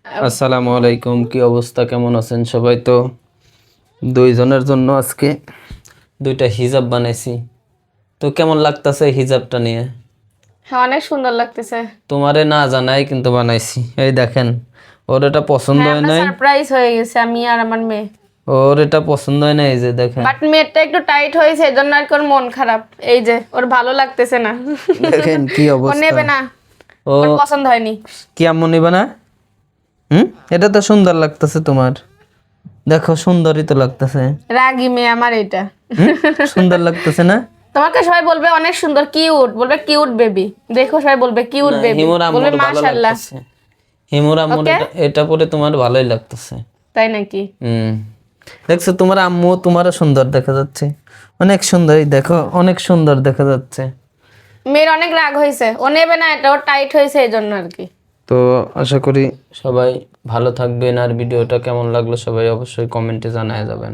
আসসালামু আলাইকুম, কি অবস্থা, কেমন আছেন সবাই? তো দুইজনের জন্য আজকে দুইটা হিজাব বানাইছি। তো কেমন লাগতেছে হিজাবটা নিয়ে? হ্যাঁ, অনেক সুন্দর লাগতেছে। তোমারে না জানাই কিন্তু বানাইছি। এই দেখেন, ওর এটা পছন্দ হ্যাঁ, হয় আমরা নাই। সারপ্রাইজ হয়ে গেছে আমি আর আমার মেয়ে। ওর এটা পছন্দ হয় না, এই যে দেখেন। বাট মেয়েটা একটু টাইট হয়েছে, এজন্য আর কি ওর মন খারাপ। এই যে ওর ভালো লাগতেছে না। দেখেন কি ও অবস্থা। নেবে না, ও ওর পছন্দ হয়নি। কি আম্মু নিবে না? এটা তো সুন্দর লাগতেছে তোমার, দেখো সুন্দরই তো লাগতেছে। রাগী মেয়ে আমার এটা। সুন্দর লাগতেছে না? তোমাকে সবাই বলবে অনেক সুন্দর, কিউট বলবে, কিউট বেবি। দেখো সবাই বলবে কিউট না, বেবি, হিমুর বলবে আম্মুর ভালো মাশাআল্লাহ। লাগতেছে। হিমুর আম্মুর ওকে, এটা পরে তোমার ভালোই লাগতেছে। তাই নাকি? দেখছো তোমার আম্মু, তোমারও সুন্দর দেখা যাচ্ছে, অনেক সুন্দর। এই দেখো অনেক সুন্দর দেখা যাচ্ছে। মেয়ের অনেক রাগ হয়েছে, ও নেবে না এটা, ওর টাইট হয়েছে এই জন্য আর কি। তো আশা করি সবাই ভালো থাকবেন, আর ভিডিওটা কেমন লাগলো সবাই অবশ্যই কমেন্টে জানায় যাবেন।